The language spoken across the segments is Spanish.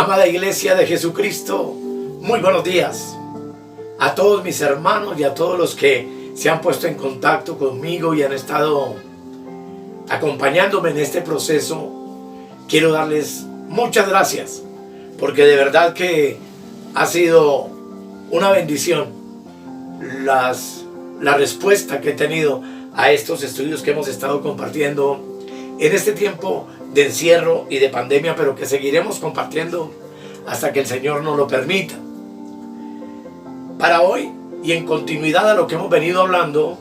Amada Iglesia de Jesucristo, muy buenos días a todos mis hermanos y a todos los que se han puesto en contacto conmigo y han estado acompañándome en este proceso. Quiero darles muchas gracias, porque de verdad que ha sido una bendición la respuesta que he tenido a estos estudios que hemos estado compartiendo en este tiempo de encierro y de pandemia, pero que seguiremos compartiendo hasta que el Señor nos lo permita. Para hoy, y en continuidad a lo que hemos venido hablando,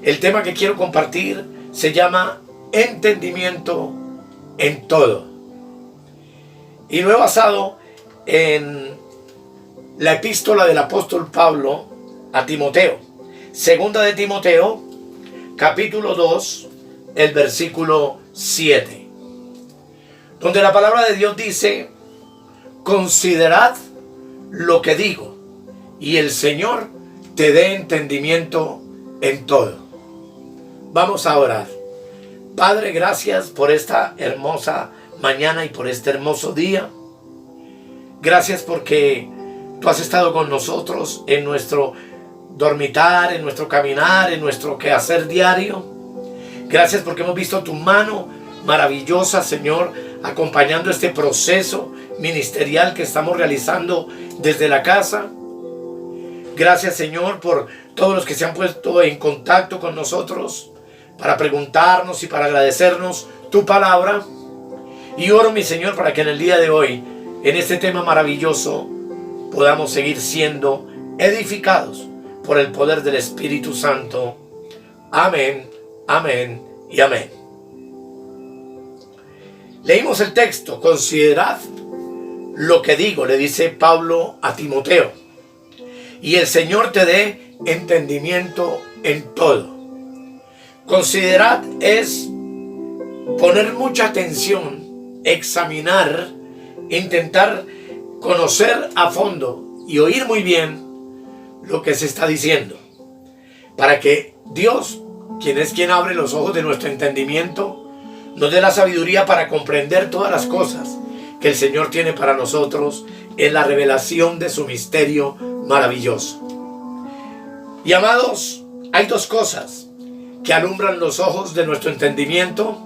el tema que quiero compartir se llama entendimiento en todo. Y lo he basado en la epístola del apóstol Pablo a Timoteo. Segunda de Timoteo, capítulo 2, el versículo 7. Donde la palabra de Dios dice: considerad lo que digo, y el Señor te dé entendimiento en todo. Vamos a orar. Padre, gracias por esta hermosa mañana y por este hermoso día. Gracias porque tú has estado con nosotros en nuestro dormitar, en nuestro caminar, en nuestro quehacer diario. Gracias porque hemos visto tu mano maravillosa, Señor, acompañando este proceso ministerial que estamos realizando desde la casa. Gracias, Señor, por todos los que se han puesto en contacto con nosotros para preguntarnos y para agradecernos tu palabra. Y oro, mi Señor, para que en el día de hoy, en este tema maravilloso, podamos seguir siendo edificados por el poder del Espíritu Santo. Amén, amén y amén. Leímos el texto: considerad lo que digo, le dice Pablo a Timoteo, y el Señor te dé entendimiento en todo. Considerad es poner mucha atención, examinar, intentar conocer a fondo y oír muy bien lo que se está diciendo, para que Dios, quien es quien abre los ojos de nuestro entendimiento, nos dé la sabiduría para comprender todas las cosas que el Señor tiene para nosotros en la revelación de su misterio maravilloso. Y amados, hay dos cosas que alumbran los ojos de nuestro entendimiento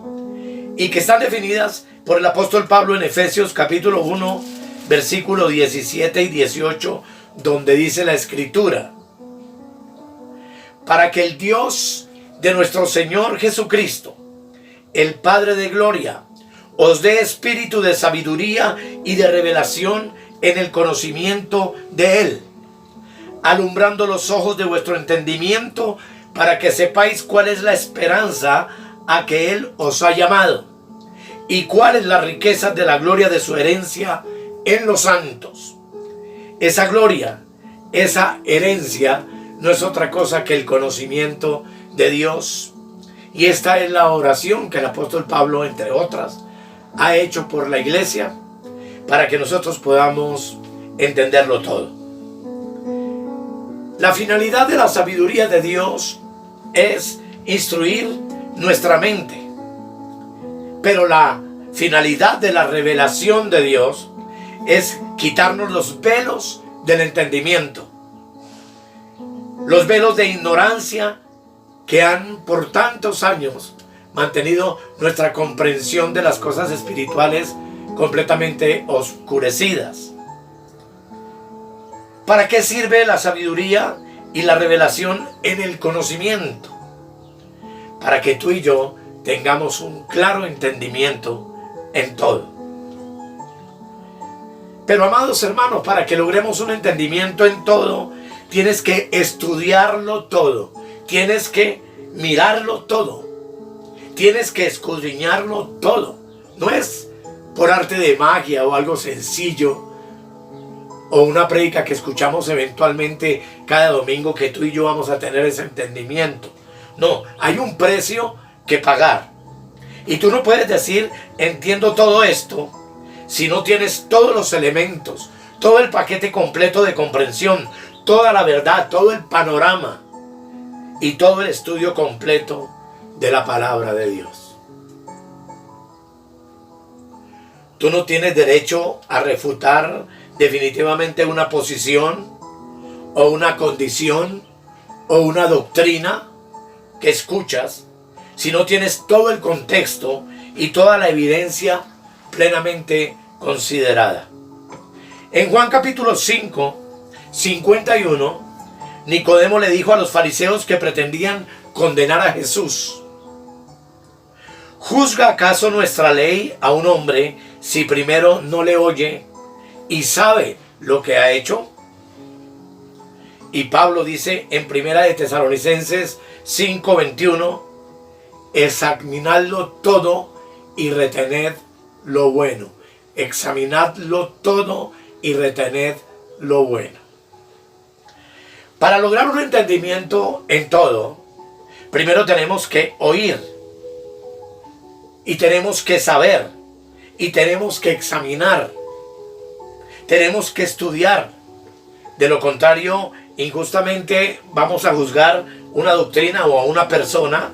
y que están definidas por el apóstol Pablo en Efesios capítulo 1, versículo 17 y 18, donde dice la Escritura: para que el Dios de nuestro Señor Jesucristo, el Padre de gloria, os dé espíritu de sabiduría y de revelación en el conocimiento de Él, alumbrando los ojos de vuestro entendimiento, para que sepáis cuál es la esperanza a que Él os ha llamado, y cuál es la riqueza de la gloria de su herencia en los santos. Esa gloria, esa herencia, no es otra cosa que el conocimiento de Dios. Y esta es la oración que el apóstol Pablo, entre otras, ha hecho por la iglesia, para que nosotros podamos entenderlo todo. La finalidad de la sabiduría de Dios es instruir nuestra mente. Pero la finalidad de la revelación de Dios es quitarnos los velos del entendimiento, los velos de ignorancia que han por tantos años mantenido nuestra comprensión de las cosas espirituales completamente oscurecidas. ¿Para qué sirve la sabiduría y la revelación en el conocimiento? Para que tú y yo tengamos un claro entendimiento en todo. Pero, amados hermanos, para que logremos un entendimiento en todo, tienes que estudiarlo todo, tienes que mirarlo todo, tienes que escudriñarlo todo. No es por arte de magia o algo sencillo, o una prédica que escuchamos eventualmente cada domingo, que tú y yo vamos a tener ese entendimiento. No, hay un precio que pagar. Y tú no puedes decir entiendo todo esto si no tienes todos los elementos, todo el paquete completo de comprensión, toda la verdad, todo el panorama y todo el estudio completo de la palabra de Dios. Tú no tienes derecho a refutar definitivamente una posición o una condición o una doctrina que escuchas si no tienes todo el contexto y toda la evidencia plenamente considerada. En Juan capítulo 5, 51, Nicodemo le dijo a los fariseos que pretendían condenar a Jesús: ¿juzga acaso nuestra ley a un hombre si primero no le oye y sabe lo que ha hecho? Y Pablo dice en Primera de Tesalonicenses 5:21, examinadlo todo y retened lo bueno. Examinadlo todo y retened lo bueno. Para lograr un entendimiento en todo, primero tenemos que oír, y tenemos que saber, y tenemos que examinar, tenemos que estudiar. De lo contrario, injustamente vamos a juzgar una doctrina o a una persona,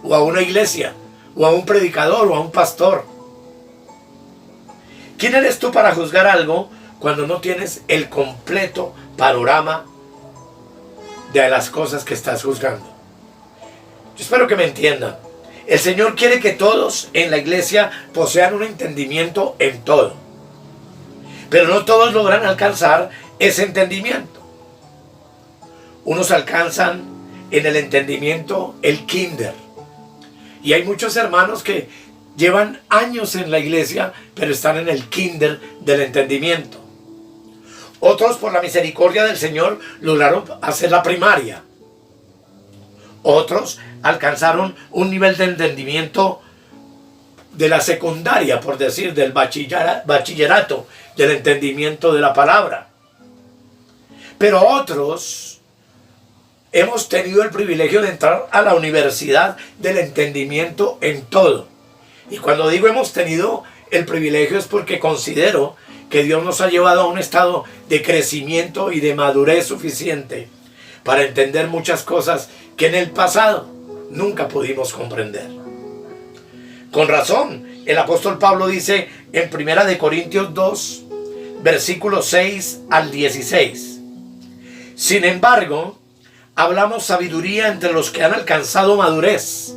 o a una iglesia, o a un predicador, o a un pastor. ¿Quién eres tú para juzgar algo cuando no tienes el completo panorama de las cosas que estás juzgando? Yo espero que me entiendan. El Señor quiere que todos en la iglesia posean un entendimiento en todo, pero no todos logran alcanzar ese entendimiento. Unos alcanzan en el entendimiento el kinder, y hay muchos hermanos que llevan años en la iglesia, pero están en el kinder del entendimiento. Otros, por la misericordia del Señor, lograron hacer la primaria. Otros alcanzaron un nivel de entendimiento de la secundaria, por decir, del bachillerato, del entendimiento de la palabra. Pero otros hemos tenido el privilegio de entrar a la universidad del entendimiento en todo. Y cuando digo hemos tenido el privilegio es porque considero que Dios nos ha llevado a un estado de crecimiento y de madurez suficiente para entender muchas cosas que en el pasado nunca pudimos comprender. Con razón, el apóstol Pablo dice en 1 Corintios 2, versículos 6 al 16: sin embargo, hablamos sabiduría entre los que han alcanzado madurez,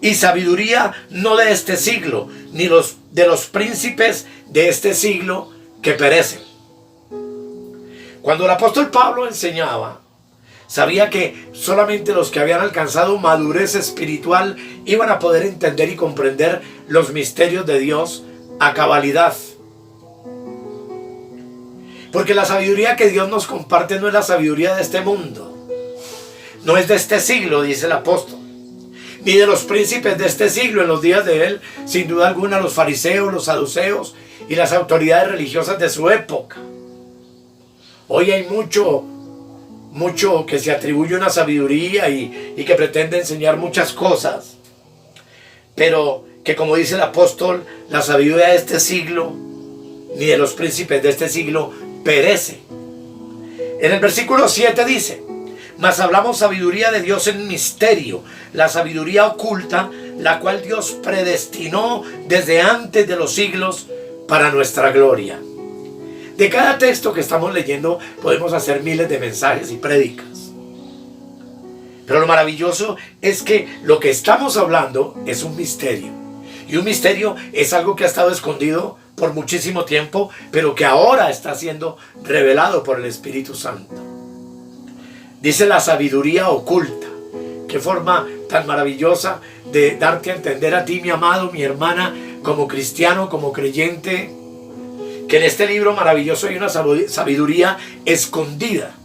y sabiduría no de este siglo, ni de los príncipes de este siglo que perecen. Cuando el apóstol Pablo enseñaba, sabía que solamente los que habían alcanzado madurez espiritual iban a poder entender y comprender los misterios de Dios a cabalidad. Porque la sabiduría que Dios nos comparte no es la sabiduría de este mundo. No es de este siglo, dice el apóstol, ni de los príncipes de este siglo en los días de él, sin duda alguna los fariseos, los saduceos y las autoridades religiosas de su época. Hoy hay mucho que se atribuye una sabiduría y que pretende enseñar muchas cosas, pero que, como dice el apóstol, la sabiduría de este siglo ni de los príncipes de este siglo perece. En el versículo 7 dice: mas hablamos sabiduría de Dios en misterio, la sabiduría oculta, la cual Dios predestinó desde antes de los siglos para nuestra gloria. De cada texto que estamos leyendo podemos hacer miles de mensajes y prédicas. Pero lo maravilloso es que lo que estamos hablando es un misterio. Y un misterio es algo que ha estado escondido por muchísimo tiempo, pero que ahora está siendo revelado por el Espíritu Santo. Dice la sabiduría oculta. Qué forma tan maravillosa de darte a entender a ti, mi amado, mi hermana, como cristiano, como creyente, que en este libro maravilloso hay una sabiduría escondida,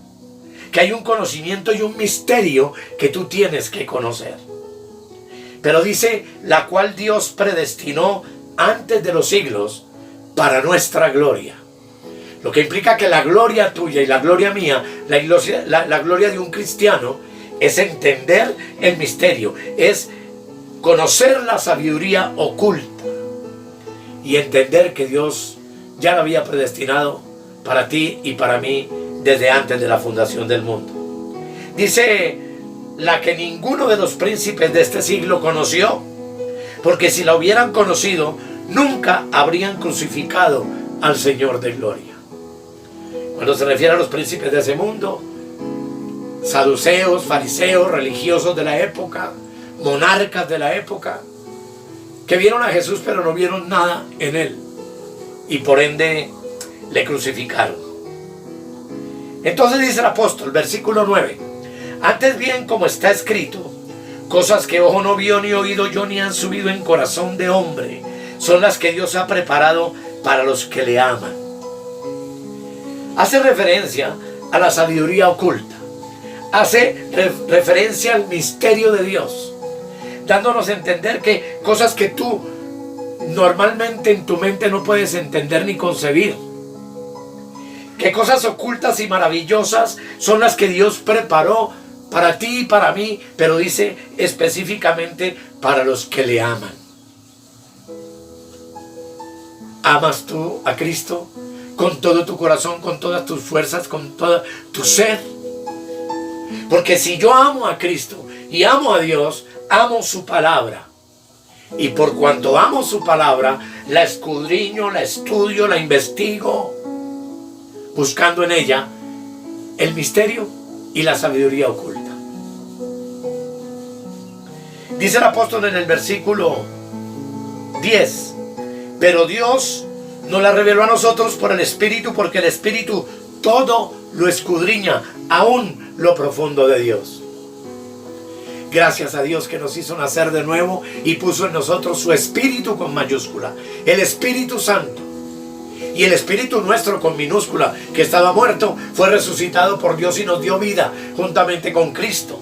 que hay un conocimiento y un misterio que tú tienes que conocer. Pero dice, la cual Dios predestinó antes de los siglos para nuestra gloria. Lo que implica que la gloria tuya y la gloria mía, la gloria de un cristiano, es entender el misterio, es conocer la sabiduría oculta y entender que Dios ya la había predestinado para ti y para mí desde antes de la fundación del mundo. Dice, la que ninguno de los príncipes de este siglo conoció, porque si la hubieran conocido, nunca habrían crucificado al Señor de gloria. Cuando se refiere a los príncipes de ese mundo, saduceos, fariseos, religiosos de la época, monarcas de la época, que vieron a Jesús pero no vieron nada en él, y por ende le crucificaron. Entonces dice el apóstol, versículo 9, antes bien, como está escrito, cosas que ojo no vio, ni oído yo, ni han subido en corazón de hombre, son las que Dios ha preparado para los que le aman. Hace referencia a la sabiduría oculta, hace referencia al misterio de Dios, dándonos a entender que cosas que tú normalmente en tu mente no puedes entender ni concebir, que cosas ocultas y maravillosas son las que Dios preparó para ti y para mí, pero dice específicamente para los que le aman. ¿Amas tú a Cristo con todo tu corazón, con todas tus fuerzas, con todo tu ser? Porque si yo amo a Cristo y amo a Dios, amo su palabra. Y por cuanto amo su palabra, la escudriño, la estudio, la investigo, buscando en ella el misterio y la sabiduría oculta. Dice el apóstol en el versículo 10, pero Dios nos la reveló a nosotros por el Espíritu, porque el Espíritu todo lo escudriña, aún lo profundo de Dios. Gracias a Dios que nos hizo nacer de nuevo y puso en nosotros su Espíritu con mayúscula, el Espíritu Santo. Y el Espíritu nuestro con minúscula, que estaba muerto, fue resucitado por Dios y nos dio vida juntamente con Cristo.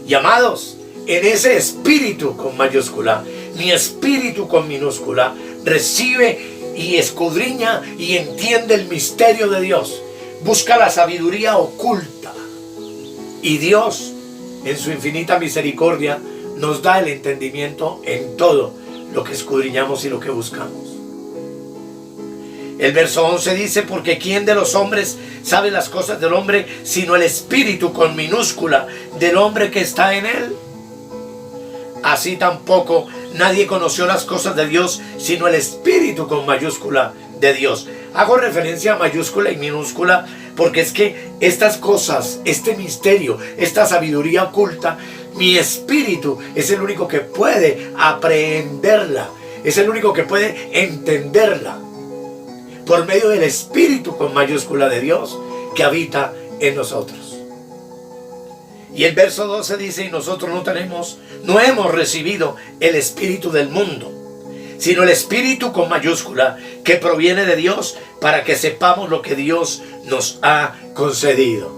Y amados, en ese Espíritu con mayúscula, mi Espíritu con minúscula, recibe y escudriña y entiende el misterio de Dios. Busca la sabiduría oculta. Y Dios, en su infinita misericordia, nos da el entendimiento en todo lo que escudriñamos y lo que buscamos. El verso 11 dice, porque ¿quién de los hombres sabe las cosas del hombre, sino el Espíritu con minúscula del hombre que está en él? Así tampoco nadie conoció las cosas de Dios, sino el Espíritu con mayúscula de Dios. Hago referencia a mayúscula y minúscula porque es que estas cosas, este misterio, esta sabiduría oculta, mi espíritu es el único que puede aprehenderla, es el único que puede entenderla, por medio del Espíritu con mayúscula de Dios que habita en nosotros. Y el verso 12 dice, y nosotros no hemos recibido el espíritu del mundo, sino el Espíritu con mayúscula que proviene de Dios, para que sepamos lo que Dios nos ha concedido.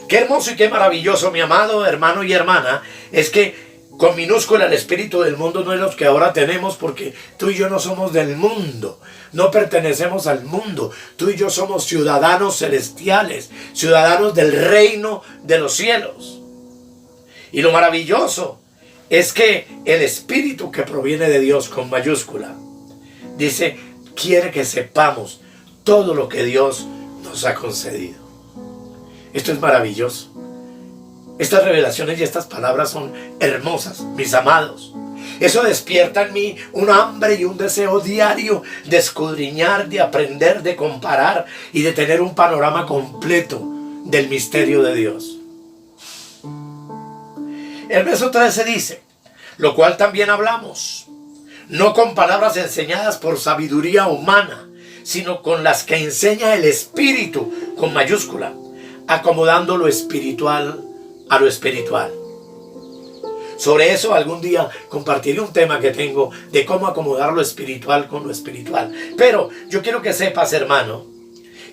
Qué hermoso y qué maravilloso, mi amado hermano y hermana, es que con minúscula el espíritu del mundo no es lo que ahora tenemos, porque tú y yo no somos del mundo, no pertenecemos al mundo. Tú y yo somos ciudadanos celestiales, ciudadanos del reino de los cielos. Y lo maravilloso es que el espíritu que proviene de Dios con mayúscula, dice, quiere que sepamos todo lo que Dios nos ha concedido. Esto es maravilloso. Estas revelaciones y estas palabras son hermosas, mis amados. Eso despierta en mí un hambre y un deseo diario de escudriñar, de aprender, de comparar y de tener un panorama completo del misterio de Dios. El verso 13 dice, lo cual también hablamos, no con palabras enseñadas por sabiduría humana, sino con las que enseña el Espíritu con mayúscula, acomodando lo espiritual a lo espiritual. Sobre eso algún día compartiré un tema que tengo de cómo acomodar lo espiritual con lo espiritual. Pero yo quiero que sepas, hermano,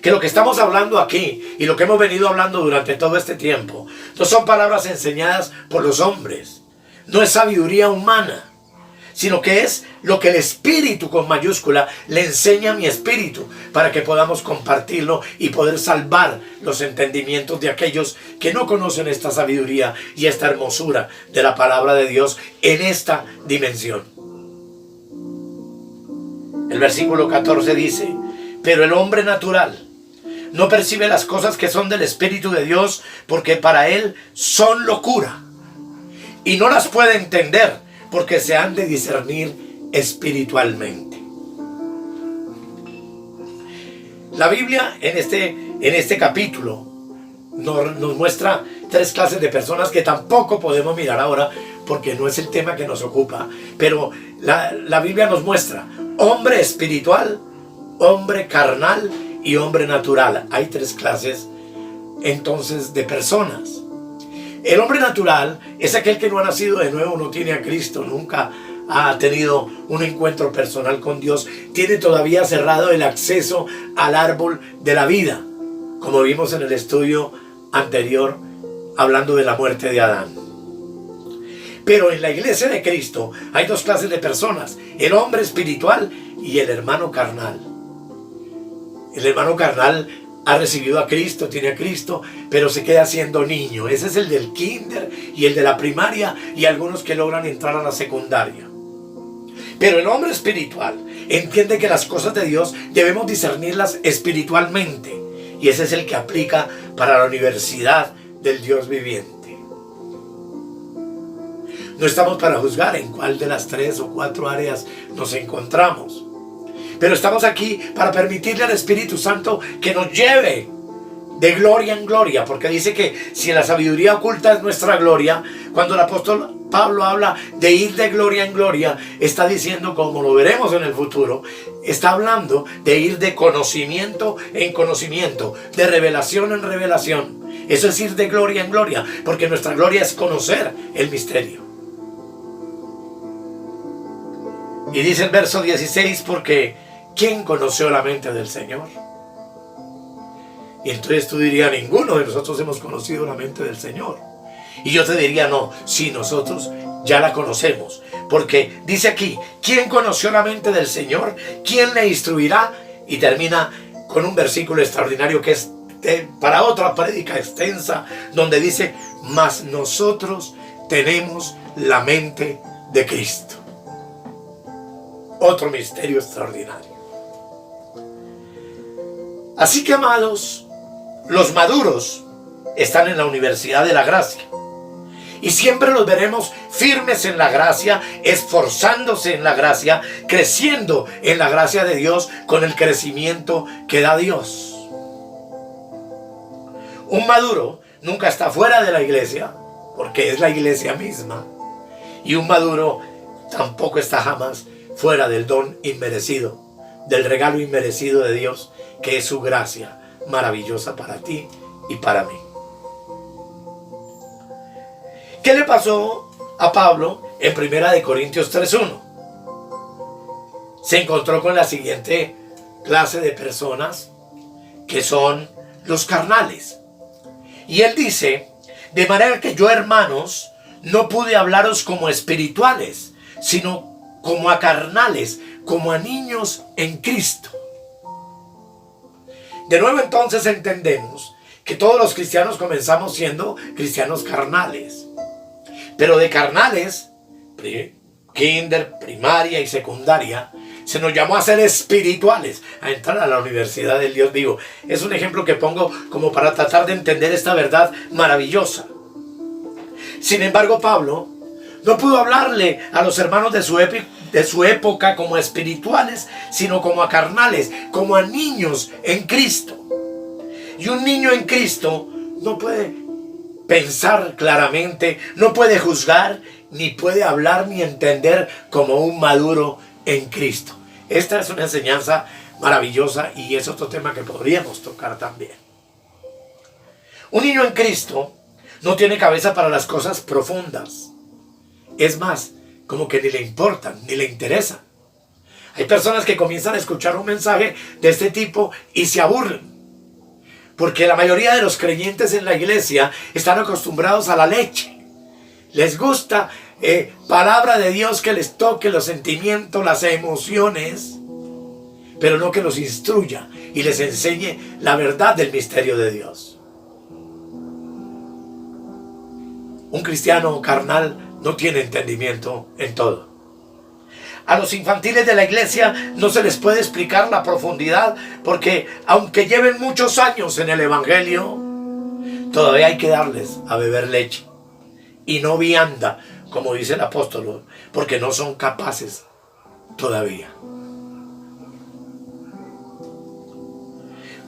que lo que estamos hablando aquí y lo que hemos venido hablando durante todo este tiempo no son palabras enseñadas por los hombres, no es sabiduría humana, sino que es lo que el Espíritu con mayúscula le enseña a mi espíritu, para que podamos compartirlo y poder salvar los entendimientos de aquellos que no conocen esta sabiduría y esta hermosura de la palabra de Dios en esta dimensión. El versículo 14 dice, pero el hombre natural no percibe las cosas que son del Espíritu de Dios, porque para él son locura, y no las puede entender, porque se han de discernir espiritualmente. La Biblia en este capítulo nos muestra 3 clases de personas que tampoco podemos mirar ahora porque no es el tema que nos ocupa. Pero la Biblia nos muestra hombre espiritual, hombre carnal y hombre natural. Hay 3 clases entonces de personas. El hombre natural es aquel que no ha nacido de nuevo, no tiene a Cristo, nunca ha tenido un encuentro personal con Dios, tiene todavía cerrado el acceso al árbol de la vida, como vimos en el estudio anterior hablando de la muerte de Adán. Pero en la iglesia de Cristo hay 2 clases de personas, el hombre espiritual y el hermano carnal. El hermano carnal ha recibido a Cristo, tiene a Cristo, pero se queda siendo niño. Ese es el del kinder y el de la primaria y algunos que logran entrar a la secundaria. Pero el hombre espiritual entiende que las cosas de Dios debemos discernirlas espiritualmente. Y ese es el que aplica para la universidad del Dios viviente. No estamos para juzgar en cuál de las 3 o 4 áreas nos encontramos. Pero estamos aquí para permitirle al Espíritu Santo que nos lleve de gloria en gloria. Porque dice que si la sabiduría oculta es nuestra gloria, cuando el apóstol Pablo habla de ir de gloria en gloria, está diciendo, como lo veremos en el futuro, está hablando de ir de conocimiento en conocimiento, de revelación en revelación. Eso es ir de gloria en gloria, porque nuestra gloria es conocer el misterio. Y dice el verso 16, porque ¿quién conoció la mente del Señor? Y entonces tú dirías, ninguno de nosotros hemos conocido la mente del Señor. Y yo te diría, no, sí, nosotros ya la conocemos. Porque dice aquí, ¿quién conoció la mente del Señor? ¿Quién le instruirá? Y termina con un versículo extraordinario que es para otra prédica extensa, donde dice, mas nosotros tenemos la mente de Cristo. Otro misterio extraordinario. Así que, amados, los maduros están en la universidad de la gracia. Y siempre los veremos firmes en la gracia, esforzándose en la gracia, creciendo en la gracia de Dios con el crecimiento que da Dios. Un maduro nunca está fuera de la iglesia, porque es la iglesia misma. Y un maduro tampoco está jamás fuera del don inmerecido, del regalo inmerecido de Dios, que es su gracia maravillosa para ti y para mí. ¿Qué le pasó a Pablo en 1 Corintios 3:1? Se encontró con la siguiente clase de personas, que son los carnales. Y él dice, de manera que yo, hermanos, no pude hablaros como espirituales, sino como a carnales, como a niños en Cristo. De nuevo entonces entendemos que todos los cristianos comenzamos siendo cristianos carnales. Pero de carnales, kinder, primaria y secundaria, se nos llamó a ser espirituales, a entrar a la universidad del Dios vivo. Es un ejemplo que pongo como para tratar de entender esta verdad maravillosa. Sin embargo, Pablo no pudo hablarle a los hermanos de su época como espirituales, sino como a carnales, como a niños en Cristo. Y un niño en Cristo no puede pensar claramente, no puede juzgar, ni puede hablar ni entender como un maduro en Cristo. Esta es una enseñanza maravillosa y es otro tema que podríamos tocar también. Un niño en Cristo no tiene cabeza para las cosas profundas. Es más, como que ni le importan, ni le interesan. Hay personas que comienzan a escuchar un mensaje de este tipo y se aburren. Porque la mayoría de los creyentes en la iglesia están acostumbrados a la leche. Les gusta palabra de Dios que les toque los sentimientos, las emociones, pero no que los instruya y les enseñe la verdad del misterio de Dios. Un cristiano carnal no tiene entendimiento en todo. A los infantiles de la iglesia no se les puede explicar la profundidad, porque aunque lleven muchos años en el evangelio, todavía hay que darles a beber leche y no vianda, como dice el apóstol, porque no son capaces todavía.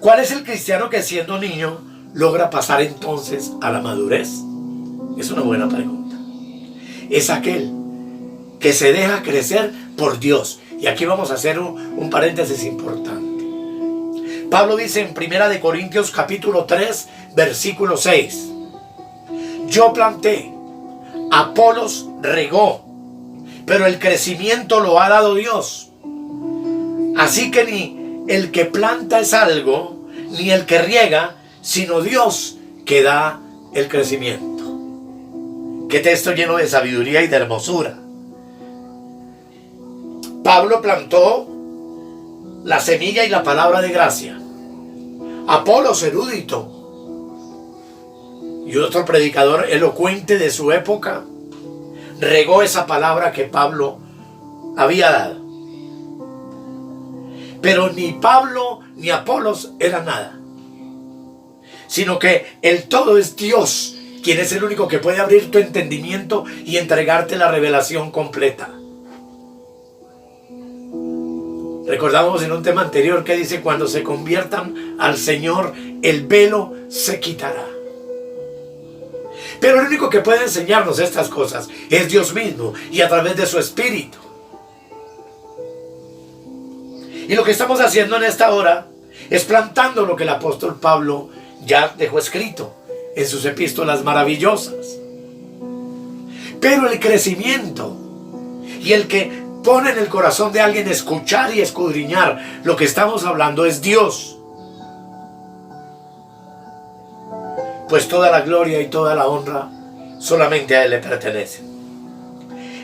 ¿Cuál es el cristiano que siendo niño logra pasar entonces a la madurez? Es una buena pregunta. Es aquel que se deja crecer por Dios. Y aquí vamos a hacer un paréntesis importante. Pablo dice en 1 Corintios capítulo 3, versículo 6. Yo planté, Apolos regó, pero el crecimiento lo ha dado Dios. Así que ni el que planta es algo, ni el que riega, sino Dios que da el crecimiento. Qué texto lleno de sabiduría y de hermosura. Pablo plantó la semilla y la palabra de gracia. Apolos, erudito, y otro predicador elocuente de su época, regó esa palabra que Pablo había dado. Pero ni Pablo ni Apolos eran nada, sino que el todo es Dios, quien es el único que puede abrir tu entendimiento y entregarte la revelación completa. Recordamos en un tema anterior que dice: cuando se conviertan al Señor, el velo se quitará. Pero el único que puede enseñarnos estas cosas es Dios mismo, y a través de su Espíritu. Y lo que estamos haciendo en esta hora es plantando lo que el apóstol Pablo ya dejó escrito en sus epístolas maravillosas. Pero el crecimiento y el que pone en el corazón de alguien escuchar y escudriñar lo que estamos hablando es Dios. Pues toda la gloria y toda la honra solamente a Él le pertenece.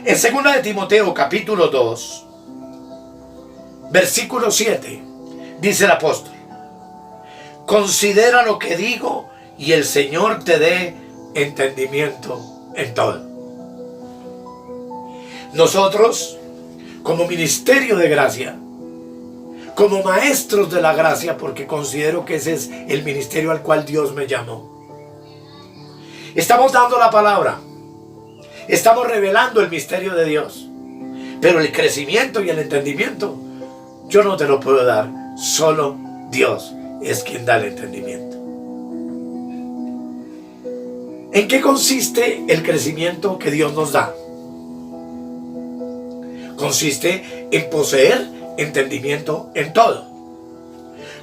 En 2 de Timoteo capítulo 2, versículo 7, dice el apóstol: considera lo que digo y el Señor te dé entendimiento en todo. Nosotros, como ministerio de gracia, como maestros de la gracia, porque considero que ese es el ministerio al cual Dios me llamó, estamos dando la palabra, estamos revelando el misterio de Dios, pero el crecimiento y el entendimiento yo no te lo puedo dar, solo Dios es quien da el entendimiento. ¿En qué consiste el crecimiento que Dios nos da? Consiste en poseer entendimiento en todo.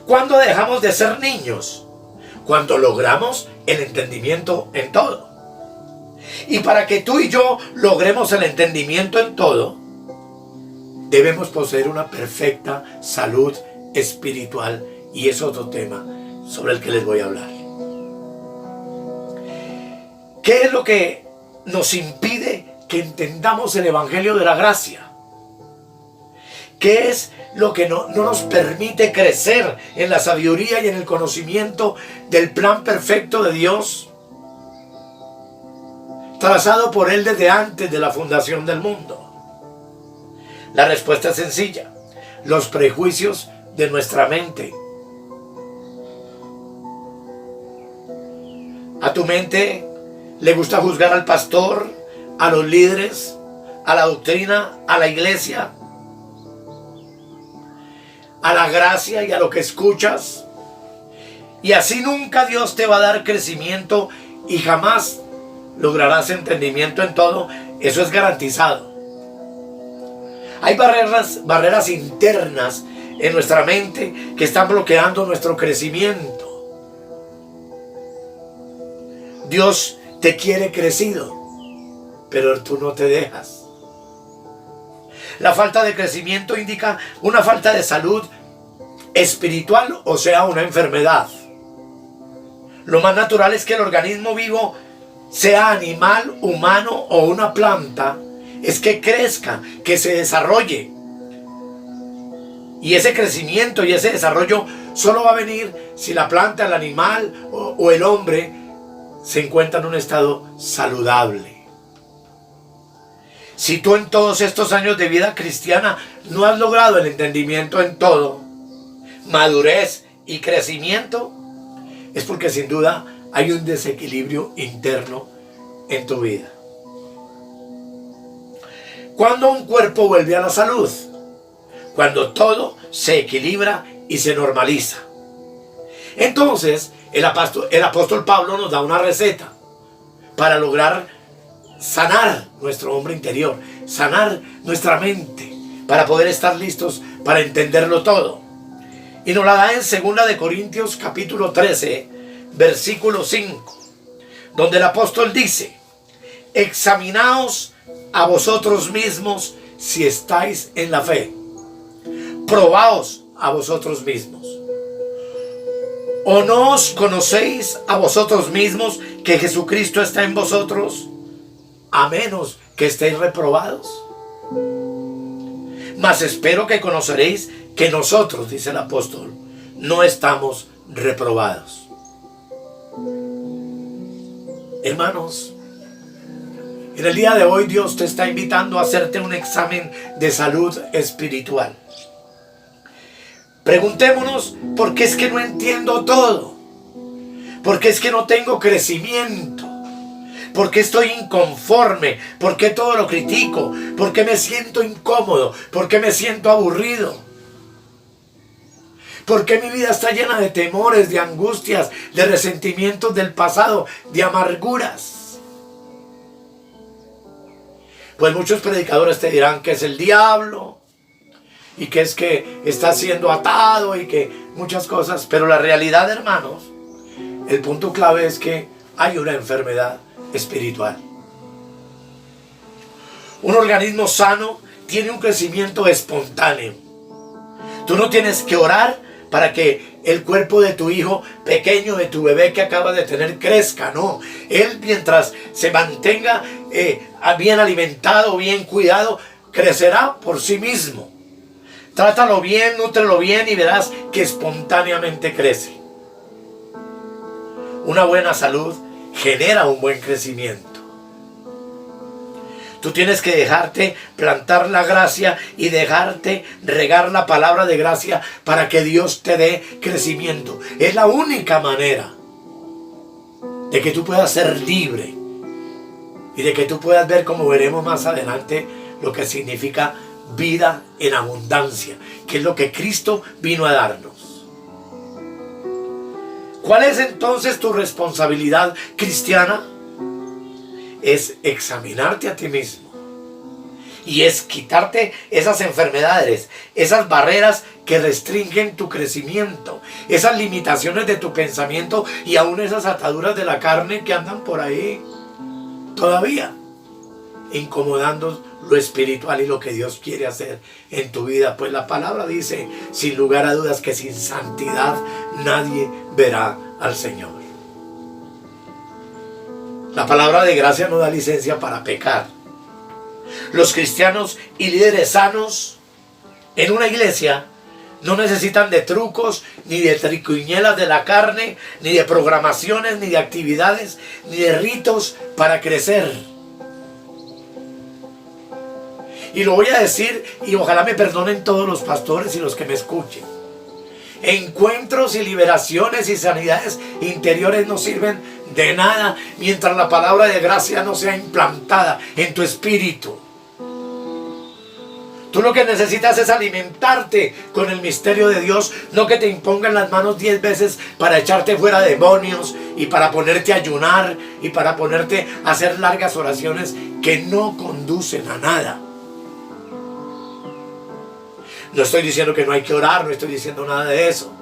¿Cuándo dejamos de ser niños? Cuando logramos el entendimiento en todo. Y para que tú y yo logremos el entendimiento en todo, debemos poseer una perfecta salud espiritual, y es otro tema sobre el que les voy a hablar. ¿Qué es lo que nos impide que entendamos el Evangelio de la gracia? ¿Qué es lo que no nos permite crecer en la sabiduría y en el conocimiento del plan perfecto de Dios, trazado por Él desde antes de la fundación del mundo? La respuesta es sencilla: los prejuicios de nuestra mente. A tu mente le gusta juzgar al pastor, a los líderes, a la doctrina, a la iglesia, a la gracia y a lo que escuchas. Y así nunca Dios te va a dar crecimiento y jamás lograrás entendimiento en todo. Eso es garantizado. Hay barreras internas en nuestra mente que están bloqueando nuestro crecimiento. Dios te quiere crecido, pero tú no te dejas. La falta de crecimiento indica una falta de salud espiritual, o sea, una enfermedad. Lo más natural es que el organismo vivo, sea animal, humano o una planta, es que crezca, que se desarrolle. Y ese crecimiento y ese desarrollo solo va a venir si la planta, el animal o el hombre se encuentra en un estado saludable. Si tú en todos estos años de vida cristiana no has logrado el entendimiento en todo, madurez y crecimiento, es porque sin duda hay un desequilibrio interno en tu vida. ¿Cuándo un cuerpo vuelve a la salud? cuando todo se equilibra y se normaliza. Entonces, el apóstol Pablo nos da una receta para lograr sanar nuestro hombre interior, sanar nuestra mente, para poder estar listos para entenderlo todo. Y nos la da en 2 Corintios capítulo 13, versículo 5, donde el apóstol dice: examinaos a vosotros mismos si estáis en la fe. Probaos a vosotros mismos. ¿O no os conocéis a vosotros mismos que Jesucristo está en vosotros, a menos que estéis reprobados? Mas espero que conoceréis que nosotros, dice el apóstol, no estamos reprobados. Hermanos, en el día de hoy Dios te está invitando a hacerte un examen de salud espiritual. Preguntémonos, ¿por qué es que no entiendo todo? ¿Por qué es que no tengo crecimiento? ¿Por qué estoy inconforme? ¿Por qué todo lo critico? ¿Por qué me siento incómodo? ¿Por qué me siento aburrido? ¿Por qué mi vida está llena de temores, de angustias, de resentimientos del pasado, de amarguras? Pues muchos predicadores te dirán que es el diablo, y que es que está siendo atado y que muchas cosas. Pero la realidad, hermanos, el punto clave es que hay una enfermedad espiritual. Un organismo sano tiene un crecimiento espontáneo. Tú no tienes que orar para que el cuerpo de tu hijo pequeño, de tu bebé que acabas de tener, crezca. No, él, mientras se mantenga bien alimentado, bien cuidado, crecerá por sí mismo. Trátalo bien, nútrelo bien y verás que espontáneamente crece. Una buena salud genera un buen crecimiento. Tú tienes que dejarte plantar la gracia y dejarte regar la palabra de gracia para que Dios te dé crecimiento. Es la única manera de que tú puedas ser libre y de que tú puedas ver, como veremos más adelante, lo que significa vida en abundancia, que es lo que Cristo vino a darnos. ¿Cuál es entonces tu responsabilidad cristiana? Es examinarte a ti mismo y es quitarte esas enfermedades, esas barreras que restringen tu crecimiento, esas limitaciones de tu pensamiento y aún esas ataduras de la carne que andan por ahí todavía incomodando lo espiritual y lo que Dios quiere hacer en tu vida. Pues la palabra dice, sin lugar a dudas, que sin santidad nadie verá al Señor. La palabra de gracia no da licencia para pecar. Los cristianos y líderes sanos en una iglesia no necesitan de trucos, ni de triquiñuelas de la carne, ni de programaciones, ni de actividades, ni de ritos para crecer. Y lo voy a decir, y ojalá me perdonen todos los pastores y los que me escuchen. Encuentros y liberaciones y sanidades interiores no sirven de nada mientras la palabra de gracia no sea implantada en tu espíritu. Tú lo que necesitas es alimentarte con el misterio de Dios, no que te impongan las manos 10 veces para echarte fuera demonios y para ponerte a ayunar y para ponerte a hacer largas oraciones que no conducen a nada. No estoy diciendo que no hay que orar, no estoy diciendo nada de eso.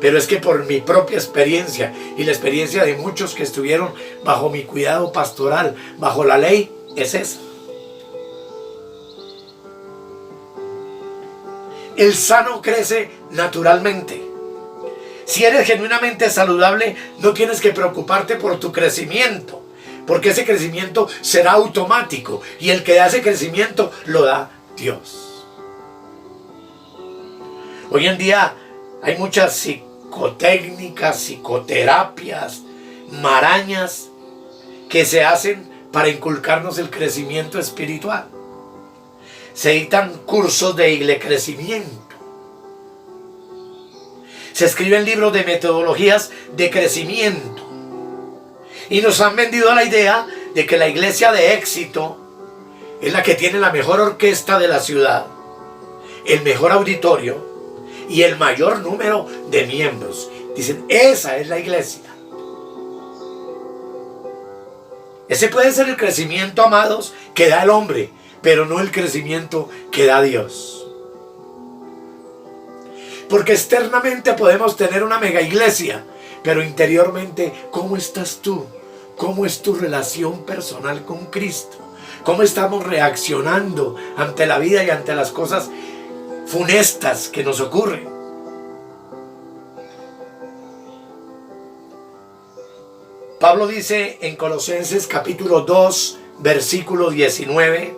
Pero es que por mi propia experiencia y la experiencia de muchos que estuvieron bajo mi cuidado pastoral, bajo la ley, es esa. El sano crece naturalmente. Si eres genuinamente saludable, no tienes que preocuparte por tu crecimiento, porque ese crecimiento será automático y el que da ese crecimiento lo da Dios. Hoy en día hay muchas psicotécnicas, psicoterapias, marañas que se hacen para inculcarnos el crecimiento espiritual. Se dictan cursos de crecimiento. Se escriben libros de metodologías de crecimiento. Y nos han vendido la idea de que la iglesia de éxito es la que tiene la mejor orquesta de la ciudad. el mejor auditorio y el mayor número de miembros. Dicen, esa es la iglesia. Ese puede ser el crecimiento, amados, que da el hombre, pero no el crecimiento que da Dios. Porque externamente podemos tener una mega iglesia, pero interiormente, ¿cómo estás tú? ¿Cómo es tu relación personal con Cristo? ¿Cómo estamos reaccionando ante la vida y ante las cosas funestas que nos ocurren? Pablo dice en Colosenses capítulo 2, versículo 19,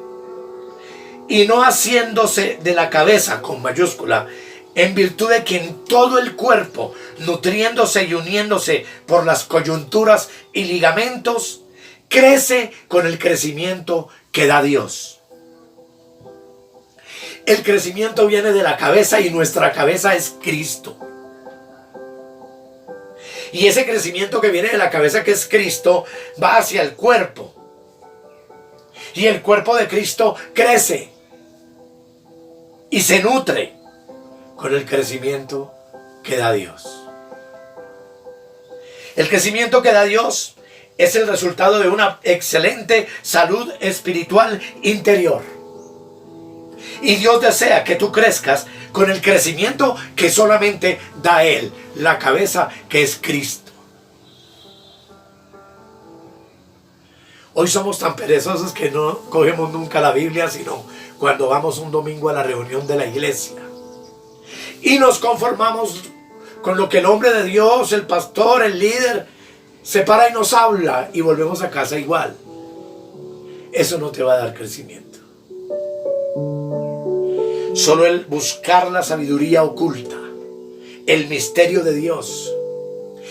y no haciéndose de la cabeza, con mayúscula, en virtud de que en todo el cuerpo, nutriéndose y uniéndose por las coyunturas y ligamentos, crece con el crecimiento que da Dios. El crecimiento viene de la cabeza y nuestra cabeza es Cristo. Y ese crecimiento que viene de la cabeza, que es Cristo, va hacia el cuerpo. Y el cuerpo de Cristo crece y se nutre con el crecimiento que da Dios. El crecimiento que da Dios es el resultado de una excelente salud espiritual interior. Y Dios desea que tú crezcas con el crecimiento que solamente da Él, la cabeza que es Cristo. Hoy somos tan perezosos que no cogemos nunca la Biblia, sino cuando vamos un domingo a la reunión de la iglesia. Y nos conformamos con lo que el hombre de Dios, el pastor, el líder, se para y nos habla y volvemos a casa igual. Eso no te va a dar crecimiento. Solo el buscar la sabiduría oculta, el misterio de Dios,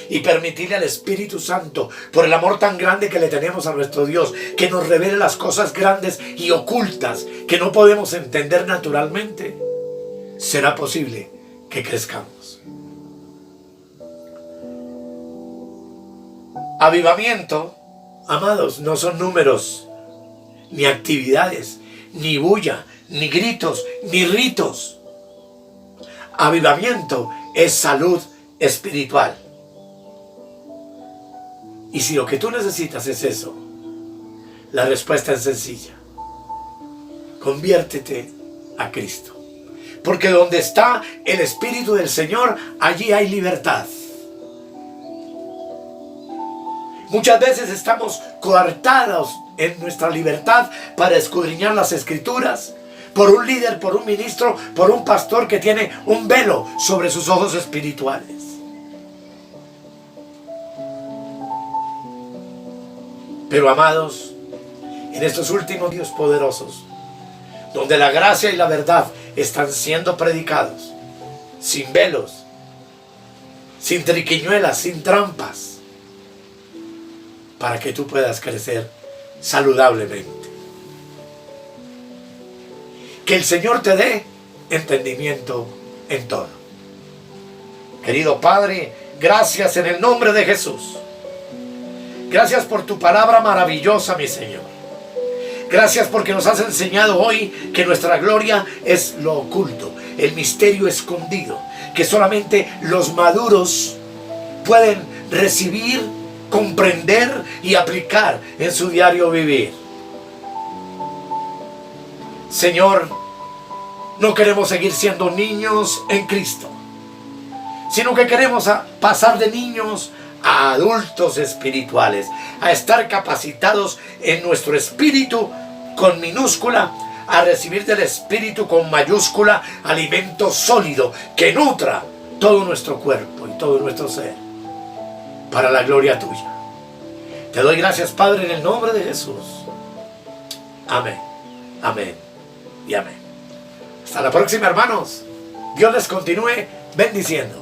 y permitirle al Espíritu Santo, por el amor tan grande que le tenemos a nuestro Dios, que nos revele las cosas grandes y ocultas que no podemos entender naturalmente, será posible que crezcamos. Avivamiento, amados, no son números, ni actividades, ni bulla, ni gritos, ni ritos. Avivamiento es salud espiritual. Y si lo que tú necesitas es eso, la respuesta es sencilla. Conviértete a Cristo. Porque donde está el Espíritu del Señor, allí hay libertad. Muchas veces estamos coartados en nuestra libertad para escudriñar las Escrituras por un líder, por un ministro, por un pastor que tiene un velo sobre sus ojos espirituales. Pero amados, en estos últimos días poderosos, donde la gracia y la verdad están siendo predicados, sin velos, sin triquiñuelas, sin trampas, para que tú puedas crecer saludablemente. Que el Señor te dé entendimiento en todo. Querido Padre, gracias en el nombre de Jesús. Gracias por tu palabra maravillosa, mi Señor. Gracias porque nos has enseñado hoy que nuestra gloria es lo oculto, el misterio escondido, que solamente los maduros pueden recibir, comprender y aplicar en su diario vivir. Señor, no queremos seguir siendo niños en Cristo, sino que queremos pasar de niños a adultos espirituales, a estar capacitados en nuestro espíritu con minúscula, a recibir del Espíritu con mayúscula alimento sólido que nutra todo nuestro cuerpo y todo nuestro ser para la gloria tuya. Te doy gracias, Padre, en el nombre de Jesús. Amén, amén y amén. Hasta la próxima, hermanos. Dios les continúe bendiciendo.